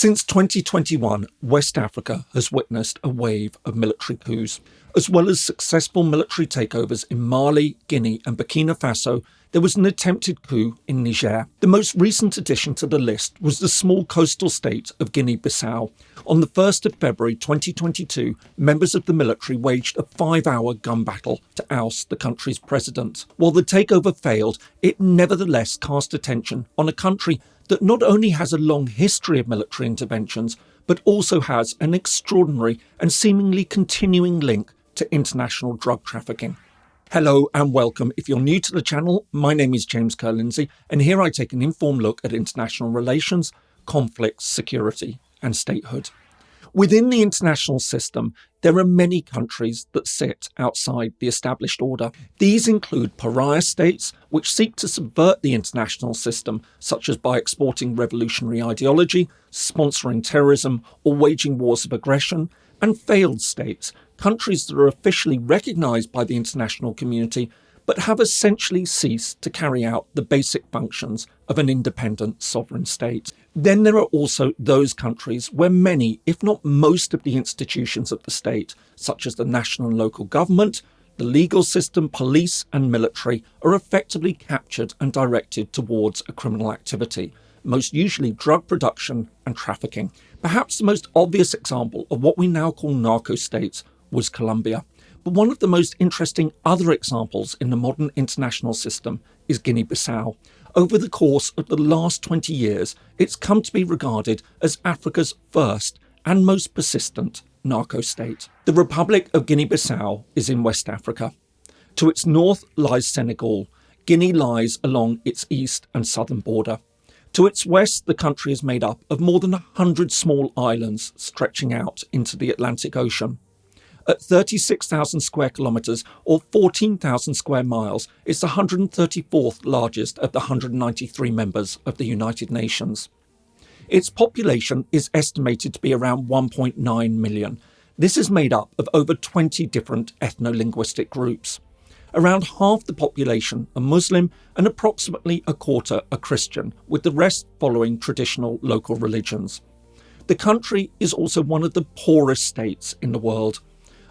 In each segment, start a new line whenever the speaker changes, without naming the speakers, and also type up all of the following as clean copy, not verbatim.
Since 2021, West Africa has witnessed a wave of military coups. As well as successful military takeovers in Mali, Guinea and Burkina Faso, there was an attempted coup in Niger. The most recent addition to the list was the small coastal state of Guinea-Bissau. On the 1st of February 2022, members of the military waged a 5-hour gun battle to oust the country's president. While the takeover failed, it nevertheless cast attention on a country that not only has a long history of military interventions, but also has an extraordinary and seemingly continuing link to international drug trafficking. Hello and welcome. If you're new to the channel, my name is James Ker-Lindsay, and here I take an informed look at international relations, conflicts, security and statehood. Within the international system, there are many countries that sit outside the established order. These include pariah states, which seek to subvert the international system, such as by exporting revolutionary ideology, sponsoring terrorism, or waging wars of aggression, and failed states, countries that are officially recognised by the international community, but have essentially ceased to carry out the basic functions of an independent sovereign state. Then there are also those countries where many, if not most of the institutions of the state, such as the national and local government, the legal system, police and military, are effectively captured and directed towards a criminal activity, most usually drug production and trafficking. Perhaps the most obvious example of what we now call narco-states was Colombia. But one of the most interesting other examples in the modern international system is Guinea-Bissau. Over the course of the last 20 years, it's come to be regarded as Africa's first and most persistent narco-state. The Republic of Guinea-Bissau is in West Africa. To its north lies Senegal. Guinea lies along its east and southern border. To its west, the country is made up of more than 100 small islands stretching out into the Atlantic Ocean. At 36,000 square kilometres or 14,000 square miles, it's the 134th largest of the 193 members of the United Nations. Its population is estimated to be around 1.9 million. This is made up of over 20 different ethno-linguistic groups. Around half the population are Muslim and approximately a quarter are Christian, with the rest following traditional local religions. The country is also one of the poorest states in the world.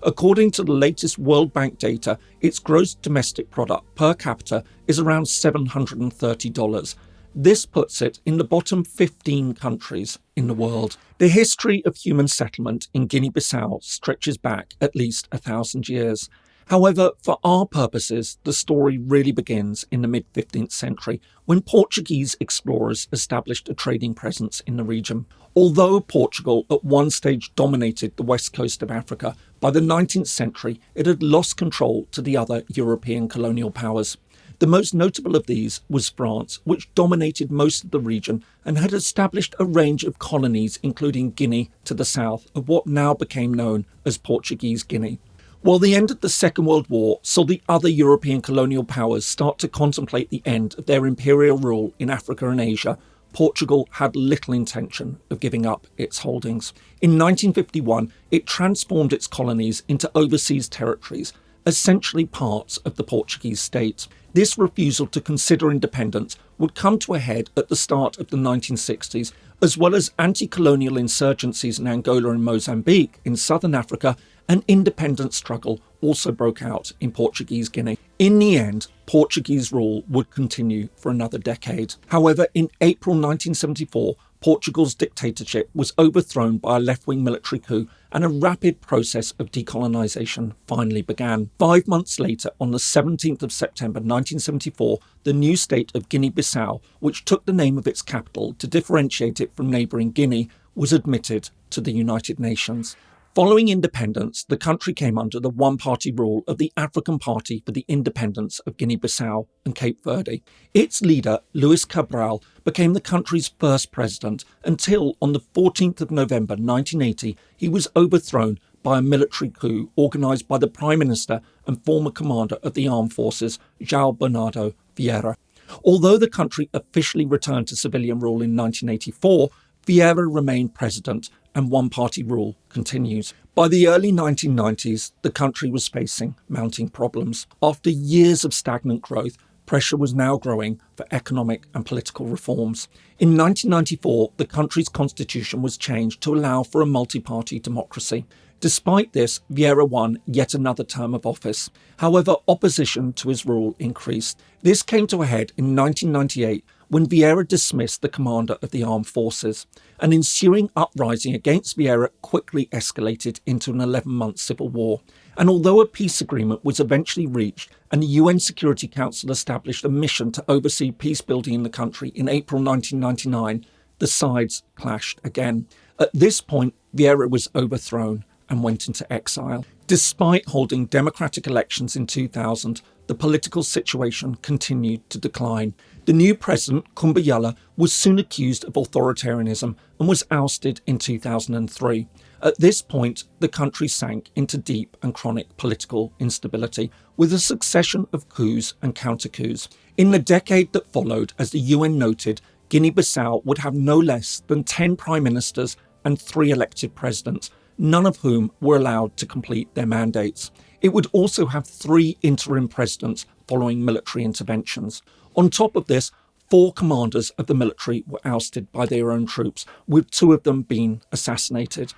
According to the latest World Bank data, its gross domestic product per capita is around $730. This puts it in the bottom 15 countries in the world. The history of human settlement in Guinea-Bissau stretches back at least 1,000 years. However, for our purposes, the story really begins in the mid-15th century, when Portuguese explorers established a trading presence in the region. Although Portugal at one stage dominated the west coast of Africa, by the 19th century it had lost control to the other European colonial powers. The most notable of these was France, which dominated most of the region and had established a range of colonies, including Guinea to the south of what now became known as Portuguese Guinea. While the end of the Second World War saw the other European colonial powers start to contemplate the end of their imperial rule in Africa and Asia, Portugal had little intention of giving up its holdings. In 1951, it transformed its colonies into overseas territories, essentially parts of the Portuguese state. This refusal to consider independence would come to a head at the start of the 1960s, as well as anti-colonial insurgencies in Angola and Mozambique in southern Africa. An independence struggle also broke out in Portuguese Guinea. In the end, Portuguese rule would continue for another decade. However, in April 1974, Portugal's dictatorship was overthrown by a left-wing military coup and a rapid process of decolonisation finally began. 5 months later, on the 17th of September 1974, the new state of Guinea-Bissau, which took the name of its capital to differentiate it from neighbouring Guinea, was admitted to the United Nations. Following independence, the country came under the one-party rule of the African Party for the Independence of Guinea-Bissau and Cape Verde. Its leader, Luis Cabral, became the country's first president until, on the 14th of November 1980, he was overthrown by a military coup organised by the Prime Minister and former commander of the armed forces, João Bernardo Vieira. Although the country officially returned to civilian rule in 1984, Vieira remained president and one-party rule continues. By the early 1990s, the country was facing mounting problems. After years of stagnant growth, pressure was now growing for economic and political reforms. In 1994, the country's constitution was changed to allow for a multi-party democracy. Despite this, Vieira won yet another term of office. However, opposition to his rule increased. This came to a head in 1998 when Vieira dismissed the commander of the armed forces. An ensuing uprising against Vieira quickly escalated into an 11-month civil war. And although a peace agreement was eventually reached and the UN Security Council established a mission to oversee peace building in the country in April 1999, the sides clashed again. At this point, Vieira was overthrown and went into exile. Despite holding democratic elections in 2000, the political situation continued to decline. The new president, Kumbayala, was soon accused of authoritarianism and was ousted in 2003. At this point, the country sank into deep and chronic political instability, with a succession of coups and counter-coups. In the decade that followed, as the UN noted, Guinea-Bissau would have no less than 10 prime ministers and 3 elected presidents, none of whom were allowed to complete their mandates. It would also have 3 interim presidents following military interventions. On top of this, 4 commanders of the military were ousted by their own troops, with 2 of them being assassinated.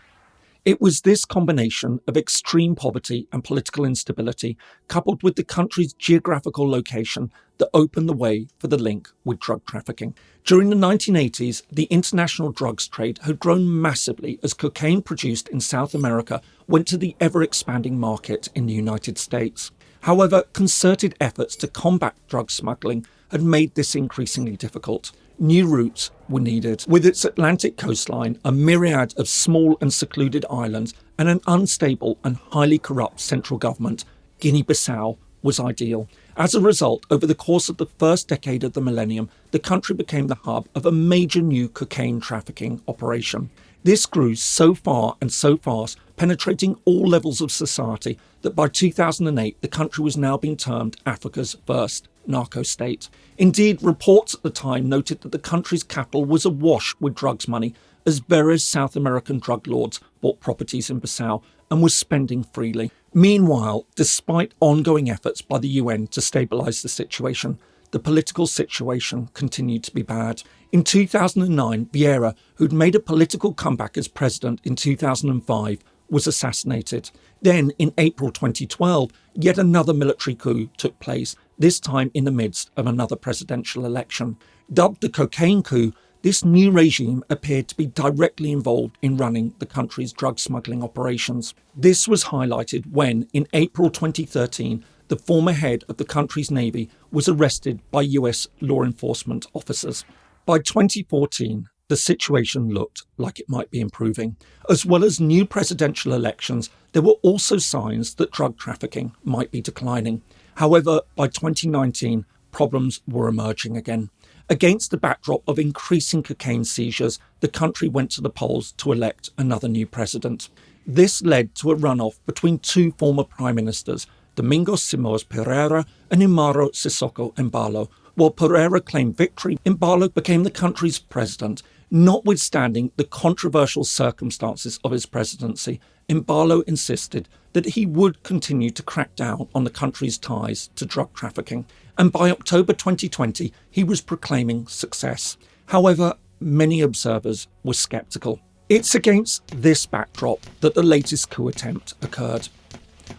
It was this combination of extreme poverty and political instability, coupled with the country's geographical location, that opened the way for the link with drug trafficking. During the 1980s, the international drugs trade had grown massively as cocaine produced in South America went to the ever-expanding market in the United States. However, concerted efforts to combat drug smuggling had made this increasingly difficult. New routes were needed. With its Atlantic coastline, a myriad of small and secluded islands, and an unstable and highly corrupt central government, Guinea-Bissau was ideal. As a result, over the course of the first decade of the millennium, the country became the hub of a major new cocaine trafficking operation. This grew so far and so fast, penetrating all levels of society, that by 2008 the country was now being termed Africa's first narco-state. Indeed, reports at the time noted that the country's capital was awash with drugs money, as various South American drug lords bought properties in Bissau and were spending freely. Meanwhile, despite ongoing efforts by the UN to stabilise the situation, the political situation continued to be bad. In 2009, Vieira, who'd made a political comeback as president in 2005, was assassinated. Then, in April 2012, yet another military coup took place, this time in the midst of another presidential election. Dubbed the cocaine coup, this new regime appeared to be directly involved in running the country's drug smuggling operations. This was highlighted when, in April 2013, the former head of the country's navy was arrested by US law enforcement officers. By 2014, the situation looked like it might be improving. As well as new presidential elections, there were also signs that drug trafficking might be declining. However, by 2019, problems were emerging again. Against the backdrop of increasing cocaine seizures, the country went to the polls to elect another new president. This led to a runoff between 2 former prime ministers, Domingos Simões Pereira and Umaro Sissoco Embaló. While Pereira claimed victory, Embaló became the country's president. Notwithstanding the controversial circumstances of his presidency, Embaló insisted that he would continue to crack down on the country's ties to drug trafficking. And by October 2020, he was proclaiming success. However, many observers were sceptical. It's against this backdrop that the latest coup attempt occurred.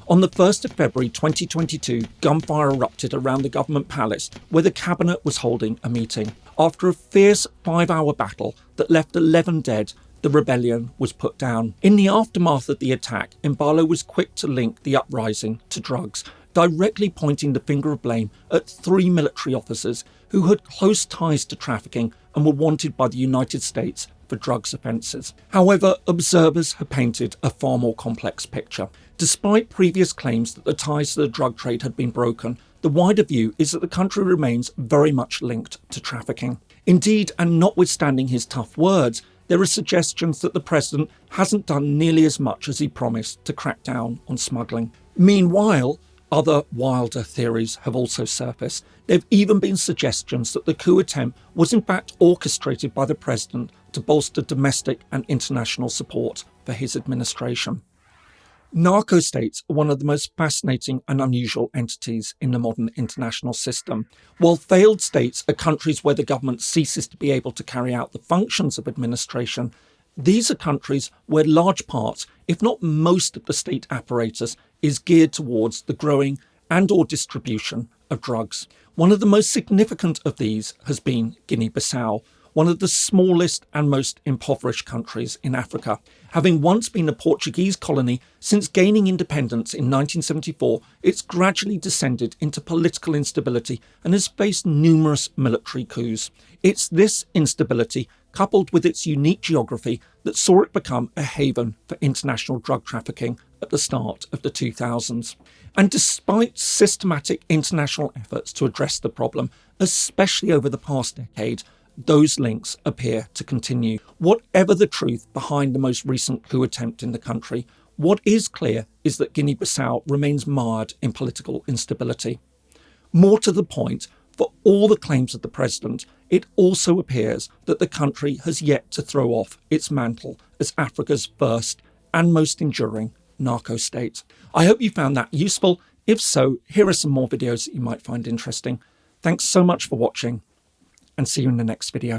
On the 1st of February 2022, gunfire erupted around the government palace where the cabinet was holding a meeting. After a fierce 5-hour battle that left 11 dead, the rebellion was put down. In the aftermath of the attack, Embaló was quick to link the uprising to drugs, directly pointing the finger of blame at 3 military officers who had close ties to trafficking and were wanted by the United States for drugs offences. However, observers have painted a far more complex picture. Despite previous claims that the ties to the drug trade had been broken, the wider view is that the country remains very much linked to trafficking. Indeed, and notwithstanding his tough words, there are suggestions that the president hasn't done nearly as much as he promised to crack down on smuggling. Meanwhile, other wilder theories have also surfaced. There have even been suggestions that the coup attempt was in fact orchestrated by the president to bolster domestic and international support for his administration. Narco-states are one of the most fascinating and unusual entities in the modern international system. While failed states are countries where the government ceases to be able to carry out the functions of administration, these are countries where large parts, if not most of the state apparatus, is geared towards the growing and/or distribution of drugs. One of the most significant of these has been Guinea-Bissau, one of the smallest and most impoverished countries in Africa. Having once been a Portuguese colony, since gaining independence in 1974, it's gradually descended into political instability and has faced numerous military coups. It's this instability, coupled with its unique geography, that saw it become a haven for international drug trafficking at the start of the 2000s. And despite systematic international efforts to address the problem, especially over the past decade, those links appear to continue. Whatever the truth behind the most recent coup attempt in the country, what is clear is that Guinea-Bissau remains mired in political instability. More to the point, for all the claims of the president, it also appears that the country has yet to throw off its mantle as Africa's first and most enduring narco-state. I hope you found that useful. If so, here are some more videos that you might find interesting. Thanks so much for watching, and see you in the next video.